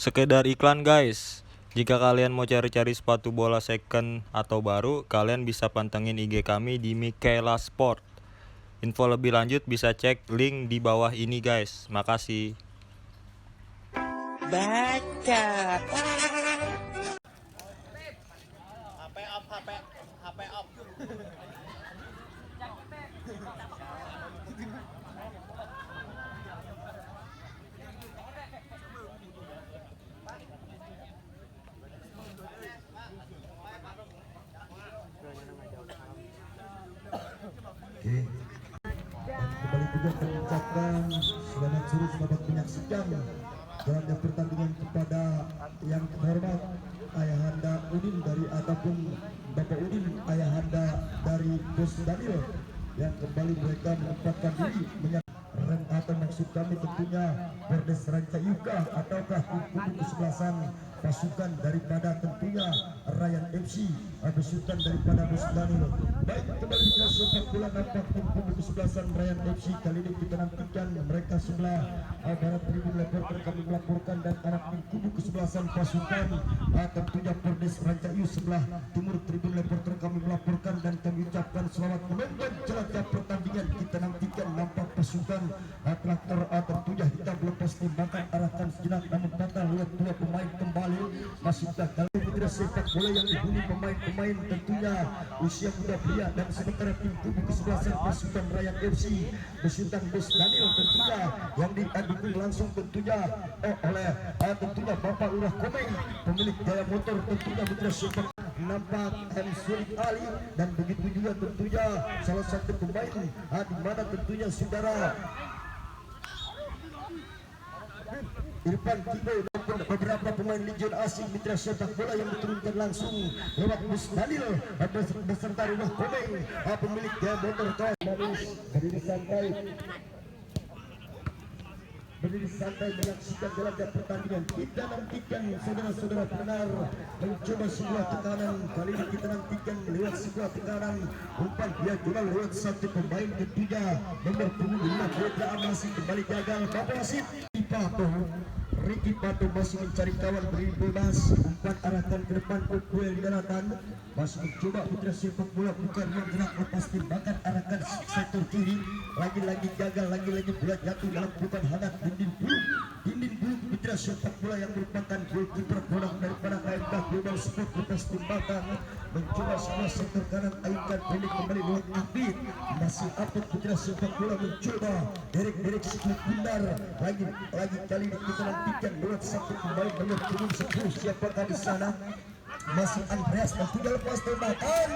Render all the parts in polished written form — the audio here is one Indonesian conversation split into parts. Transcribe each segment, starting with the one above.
Sekedar iklan guys. Jika kalian mau cari-cari sepatu bola second atau baru, kalian bisa pantengin IG kami di Mikaela Sport. Info lebih lanjut bisa cek link di bawah ini guys. Makasih. Baca. HP up. Oke. Kembali juga mengucapkan selamat sore selamat menyaksikan jalannya pertandingan kepada yang terhormat Ayahanda Udin dari ataupun Bapak Udin Ayahanda dari Bos Daniel yang kembali mereka menempatkan diri atau maksud kami tentunya Bordes Rancayuka ataukah kubu kesebelasan pasukan daripada tentunya Ryan FC pasukan daripada Bos Daniel. Baik, kembali ke sepak bola nampak kubu kesebelasan Ryan FC kali ini kita nantikan mereka sebelah barat tribun reporter kami melaporkan dan anak kubu kesebelasan pasukan tentunya Bordes Rancayu sebelah timur tribun reporter kami melaporkan dan kami ucapkan selamat menonton jelajah pertandingan. Kita nantikan nampak pasukan traktor tentunya kita belum pasti makan arahkan sejenak namun batal lihat dua pemain kembali masih dalam putra sepak bola yang dihuni pemain-pemain tentunya usia muda pria dan sementara tim kubu kesebelasan pasukan Ryan FC besutan Bos Daniel tentunya yang didukung langsung tentunya oleh tentunya Bapak Lurah Komeng pemilik Jaya Motor tentunya putra sepak nampak Sulit Ali dan begitu juga tentunya salah satu pemain di mana tentunya saudara Irfan Kibo dan beberapa pemain Legion asing mitra sepak bola yang diturunkan langsung lewat Bos Daniel beserta Rumah Komeng pemilik Jaya Motor berdiri santai menyaksikan jalannya pertandingan. Kita nantikan saudara-saudara benar mencoba sebuah tekanan kali ini kita nantikan lewat sebuah tekanan umpan diagonal lewat satu pemain ketiga nomor 25 Putra masih kembali gagal Bapak wasit Ricky Pato masih mencari kawan beri bebas umpan arahkan ke depan Kuel di daratan masih mencoba putra sepak bola bukan menggerak lepas tembakan arahkan sektor kiri lagi-lagi gagal lagi-lagi bola jatuh dalam pelukan hangat dinding bulu putra sepak bola yang merupakan goalkeeper bola daripada KMK Global Sport lepas tembakan mencoba sebuah sektor kanan ayunkan pendek kembali lewat Apit masih Apit putra sepak bola mencoba derek sikap bundar lagi kali ini kita nantikan lewat satu kembali nomor 10 siapakah di sana masih Andreas dan tidak lepas tembakan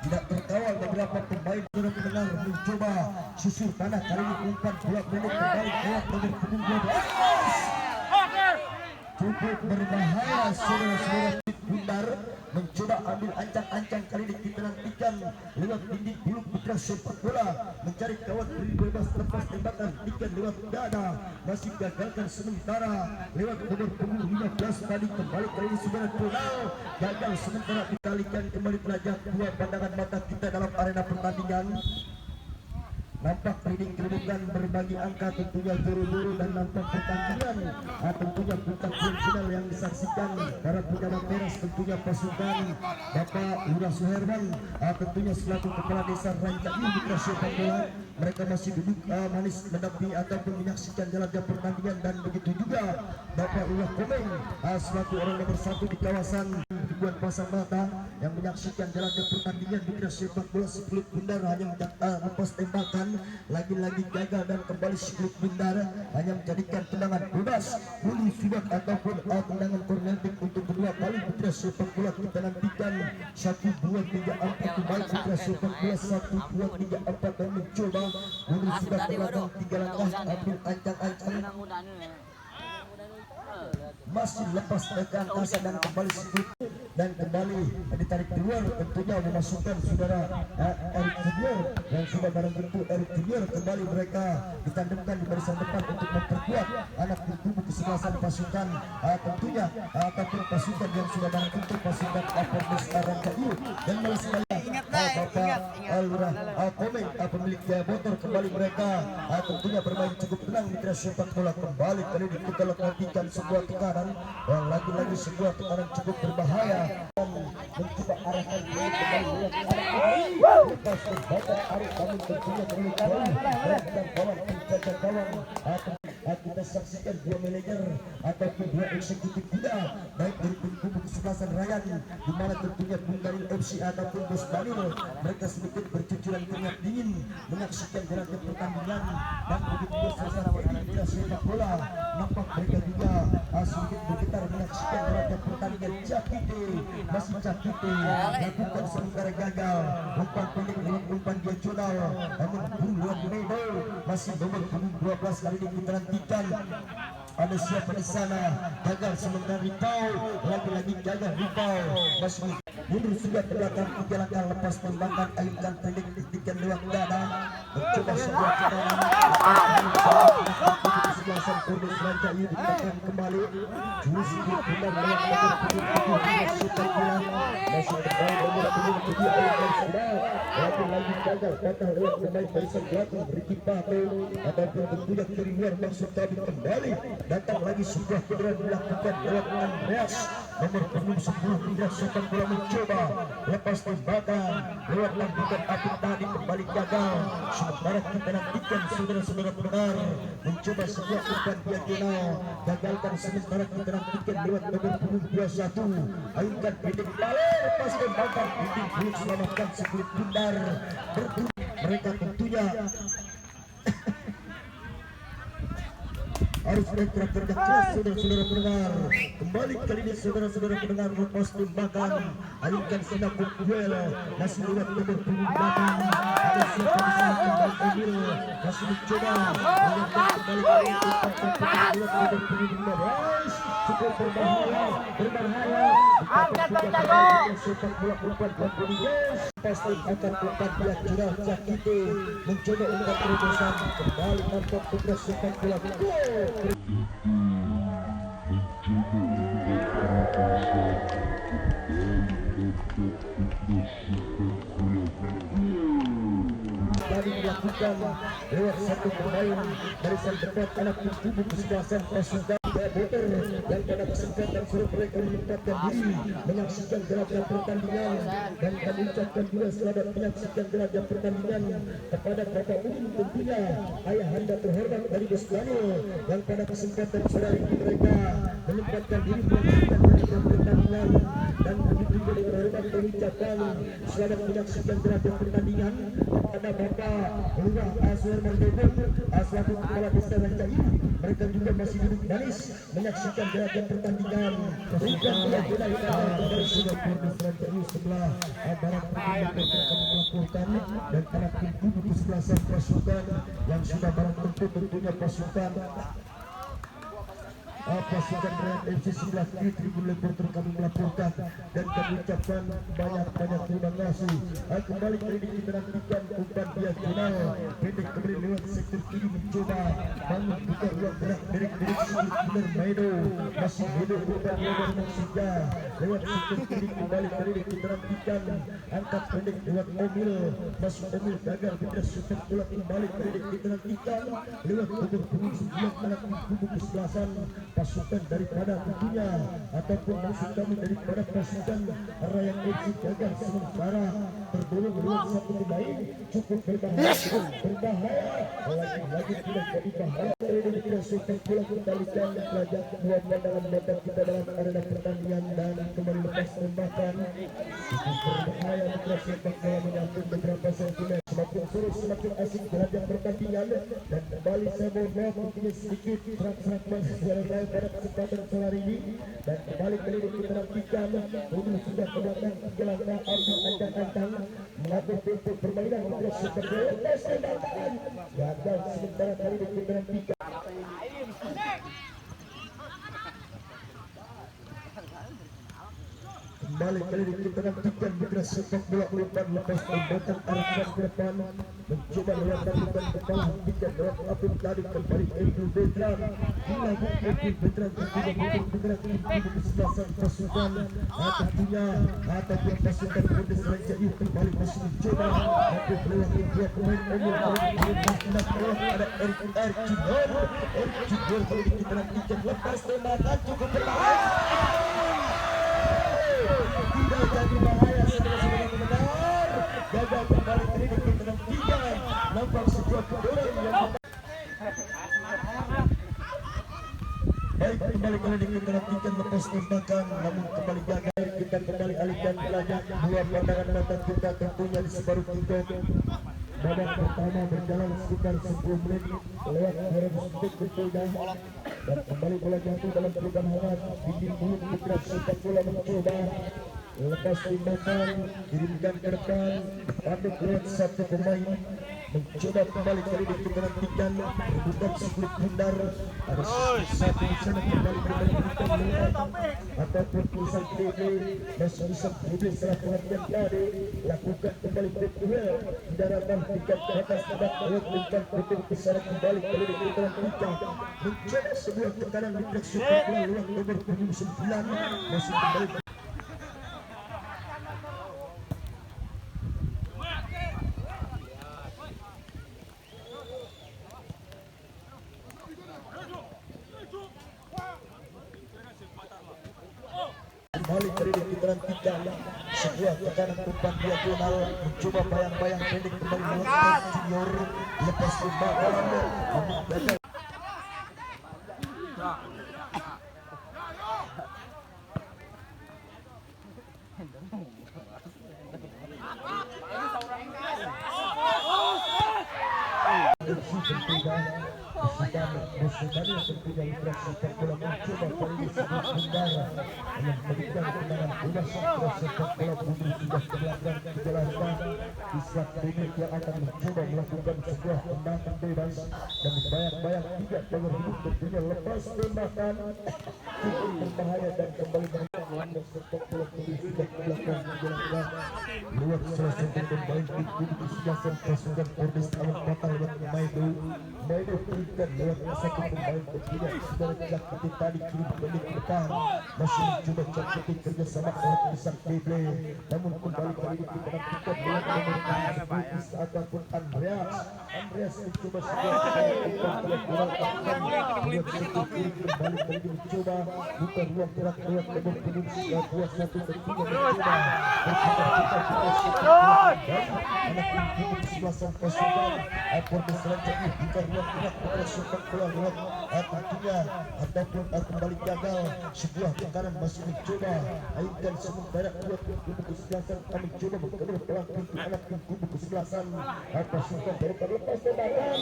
tidak terkawal beberapa pemain benar-benar mencoba susur tanah kali ini umpan bola pendek kembali lewat nomor 12 cukup berbahaya saudara-saudara bundar mencoba ambil ancang-ancang kali ini kita nantikan lewat dinding bulu putra sepak bola mencari kawan beri bebas lepas tembakan ikan lewat dada masih gagalkan sementara lewat nomor 15 tadi kembali kali ini saudara Donald gagal sementara dikalikan kembali pelajar dua pandangan mata kita dalam arena pertandingan. Nampak keributan berbagi angka tentunya buru-buru dan nampak pertandingan tentunya puncak final yang disaksikan para pejabat teras tentunya pasukan Bapak Lurah Suherman tentunya selaku kepala desa Rancayu mitra sepak bola mereka masih duduk manis mendampingi ataupun menyaksikan jalannya pertandingan dan begitu juga Bapak Lurah Komeng selaku orang nomor 1 di kawasan ribuan pasang mata yang menyaksikan jalannya pertandingan mitra sepak bola sepelut bundar hanya lepas tembakan lagi-lagi gagal dan kembali sepelut bundar hanya menjadikan tendangan bebas hulu sudah ataupun tendangan corner kick untuk kedua kali mitra sepak bola kita nantikan 1 2 3 4 kembali mitra sepak bola 1 2 3 4 dan mencoba hulu sudah belakang 3 langkah ambil ancang-ancang masih lepas tekan kasa dan kembali sedikit dan kembali ditarik keluar tentunya memasukkan saudara Eric Junior yang sudah barang tentu Eric Junior kembali mereka ditandemkan di barisan depan untuk memperkuat anak tubuh kesebelasan pasukan tentunya ataupun pasukan yang sudah barang tentu pasukan Polres Rancayu dan malah sekali Bapak Lurah Komeng pemilik Jaya Motor kembali mereka tentunya bermain cukup tenang mitra sepak bola kembali kali ini kita lakukan sebuah tekanan dan lagi-lagi sebuah tekanan cukup berbahaya dan mencoba arahkan bola kembali lepas Bapak Arif namun tentunya terlalu jauh dan kawan penjaga kawan kita saksikan dua manajer ataupun dua eksekutif kuda baik dari kubu kesebelasan Ryan di mana tentunya Bunggalil FC ataupun Bos Danil mereka sedikit bercucuran keringat dingin menyaksikan jalannya pertandingan dan begitu suasana pertandingan sepak bola nampak mereka juga sedikit bergetar menyaksikan jalannya pertandingan. Jakite masih Jakite lakukan sementara gagal umpan pendek dengan umpan diagonal namun Buluan Medo masih nomor 12 kali ini kita nantikan ada siapa di sana gagal sementara Ripau lagi-lagi gagal Ripau masih mundur sudah ke belakang 3 langkah lepas tembakan ayunkan pendek ditikan lewat dada mencoba sebuah tekanan kesebelasan Kudus Rancayu ditekan kembali jurus benar lewat nomor 7 masih bermain nomor 7 ayunkan sedang lagi-lagi gagal patah lewat pemain barisan belakang Ricky Pato ataupun tentunya kiri luar maksud tadi kembali datang lagi sebuah kendaraan dilakukan lewat Andreas nomor 10 Indra sepak bola mencoba lepas tembakan lewat lampukan api tadi kembali gagal sementara kita nantikan saudara-saudara pendengar mencoba sebuah umpan diagonal gagalkan sementara kita nantikan lewat nomor 21 ayunkan pendek balik lepas tembakan dinding belum selamatkan sekulit pindar mereka tentunya harus bergerak keras saudara-saudara pendengar kembali kali ini saudara-saudara pendengar lepas tembakan alihkan sinapun duel masih lewat nomor punggung belakang ada siapa di sana kembali Emil masih mencoba mengejar kembali kali ini lewat nomor punggung 15 cukup berbahaya angkat jago sepak bola umpan Rodriguez pasti akan umpan dia curah Jakite mencoba umpan terobosan kembali nampak tugas sepak bola gol tadi dilakukan lewat satu pemain barisan depan anak tubuh kesebelasan pasukan Boter dan pada kesempatan suruh mereka menempatkan diri menyaksikan gelagat pertandingan dan kami ucapkan juga selamat menyaksikan gelagat pertandingan kepada Bapak Umum tentunya ayah anda terhormat dari Bos Danil dan pada kesempatan saudari mereka menempatkan diri menyaksikan gelagat pertandingan dan begitu juga dengan hormat kami ucapkan selamat menyaksikan gelagat pertandingan kepada Bapak Lurah Aswar Mandobon selaku Kepala Desa Rancayu mereka juga masih duduk manis menyaksikan gelagat pertandingan berikan bola dari Singapura Rancayu sebelah barat pertandingan kami melakukan dan anak kubu kesebelasan pasukan yang sudah barang tentu tentunya pasukan pasukan Rakyat FC sebelah kiri tribun reporter kami melaporkan dan kami ucapkan banyak-banyak terima kasih. Kembali kali ini kita nantikan umpan diagonal pendek kembali lewat sektor kiri mencoba bangun buka ruang gerak dari benar Medo masih Medo umpan lebar maksudnya lewat sektor kiri kembali kali ini kita nantikan angkat pendek lewat Omil masih Omil gagal kita sepak bola kembali kali ini kita nantikan lewat nomor punggung 9 anak kubu kesebelasan pasukan daripada tentunya ataupun musuh kami daripada pasukan Ryan FC gagal sementara terdorong lewat satu pemain cukup berbahaya lagi tidak jadi bahaya ini kita sepak bola kembalikan pelajar dua pandangan mata kita dalam arena pertandingan dan kembali lepas tembakan cukup berbahaya kita sepak bola menyambut beberapa sentimen semakin seru semakin asik gelagat pertandingan dan kembali saya mohon sedikit serak-serak masih pada kesempatan sore ini dan kembali kali ini kita nantikan ini sudah ke belakang 3 langkah ancang-ancang mengatur pintu permainan untuk sepak bola tembakan gagal sementara kali ini kita nantikan kembali kali ini kita nantikan Mitra sepak bola umpan lepas tembakan arahkan ke depan mencoba melakukan kepala hentikan lewat apun tadi kembali Edwin Betran dilakukan Edwin Betran tertiba bukan bergerak di kesebelasan pasukan tentunya ataupun pasukan Bordes Raja Iu kembali masih mencoba tapi melewati dua pemain umur ada Erik Junior kali ini kita nantikan lepas tembakan cukup berbahaya tidak jadi bahaya saudara-saudara mendengar gagal kembali klinik kita nantikan nampak sebuah kebolehan yang baik kembali kali ini kita nantikan lepas tembakan namun kembali gagal kita kembali alihkan pelajar dua pandangan mata kita tentunya di separuh TikTok babak pertama berjalan sekitar 10 menit lewat 200 detik betul dan kembali bola jatuh dalam pelukan hangat bikin mulut Mitra sepak bola mencoba lepas tembakan dirimkan ke depan panduk lewat satu pemain mencoba kembali kali ini kita nantikan rebutan sebelah bundar ada satu di sana kembali kita melihat ataupun tulisan TV masih bisa publik setelah pengertian tadi lakukan kembali duel di daratan tingkat ke atas tidak lewat lingkar betul ke sana kembali kali ini kita nantikan mencoba sebuah tekanan di track sepak bola lewat nomor 79 masih kembali kembali kali ini kita nantikan sebuah tekanan umpan diagonal mencoba bayang-bayang pendek kembali melakukan Junior lepas tembakan namun gagal Musuhnya tentunya Mitra sepak bola mencoba kali ini sebuah bundar yang memberikan kemenangan bebas Mitra sepak bola bumi sudah ke belakang dijelaskan di saat Bumi yang akan mencoba melakukan sebuah tendangan bebas dan bayang-bayang tidak berhubung tentunya lepas tembakan cukup berbahaya dan kembali Mitra sepak bola bumi sudah ke belakang dijelaskan lewat salah satu pemain di kubu kesebelasan pasukan Bordes Alam Batal lewat Maido berikan lewat satu pemain berpindah saudara Jakiti tadi kiri balik ke depan masih mencoba Jakiti kerjasama oleh Isak Bebe namun kembali kali ini kita nantikan lewat nomor 10 ataupun Andreas mencoba sebuah kembali kali ini mencoba buka ruang gerak lewat nomor 21 tentunya mencoba anak tim kesebelasan pasukan Bordes Raja Iu buka ruang gerak Mitra sepak bola lewat tentunya ataupun kembali gagal sebuah tekanan masih mencoba akhirkan sementara dua kubu kesebelasan mencoba berkembang pelan pintu anak tim kubu kesebelasan pasukan dari terlepas tembakan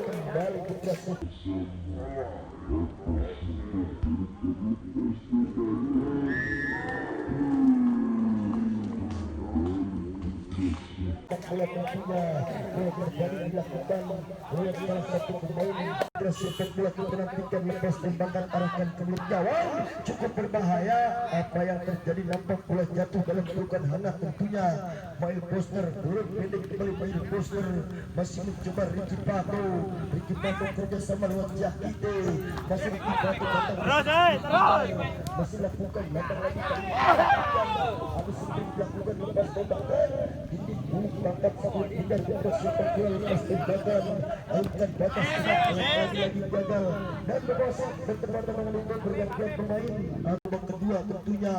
kembali Mitra sepak bola tentunya bola terjadi dilakukan oleh salah satu pemain Mitra sepak bola kita nantikan lepas tembakan arahkan ke mulut gawang cukup berbahaya apa yang terjadi nampak bola jatuh dalam pelukan hangat tentunya main poster turun pendek kembali main poster masih mencoba Ricky Pato kerjasama lewat Jakite masih Ricky Pato masih lakukan datang lagi habis sebelum dilakukan lepas tembakan ini mengangkat satu tinggal di atas sepak bola lepas tembakan akhirkan batas lagi gagal dan berkuasa bertepatan dengan itu bergantian pemain babak kedua tentunya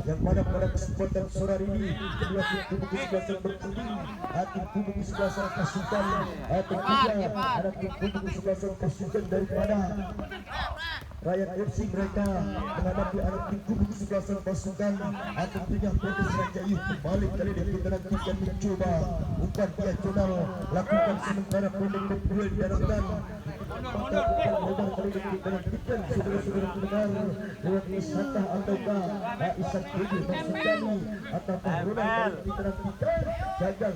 yang mana pada kesempatan sore ini kedua tim kubu kesebelasan bertanding tim kubu kesebelasan pasukan tentunya ada tim kubu kesebelasan pasukan daripada Rakyat FC mereka menghadapi anak tim kubu kesebelasan pasukan tentunya Bordes Raja Iu kembali kali ini kita nantikan mencoba umpan diagonal lakukan sementara pendek berduel di daratan lebar kali ini kita nantikan saudara-saudara pendengar lewat Ishatah ataukah Isak Budi maksud kami ataukah Ronald kali kita nantikan gagal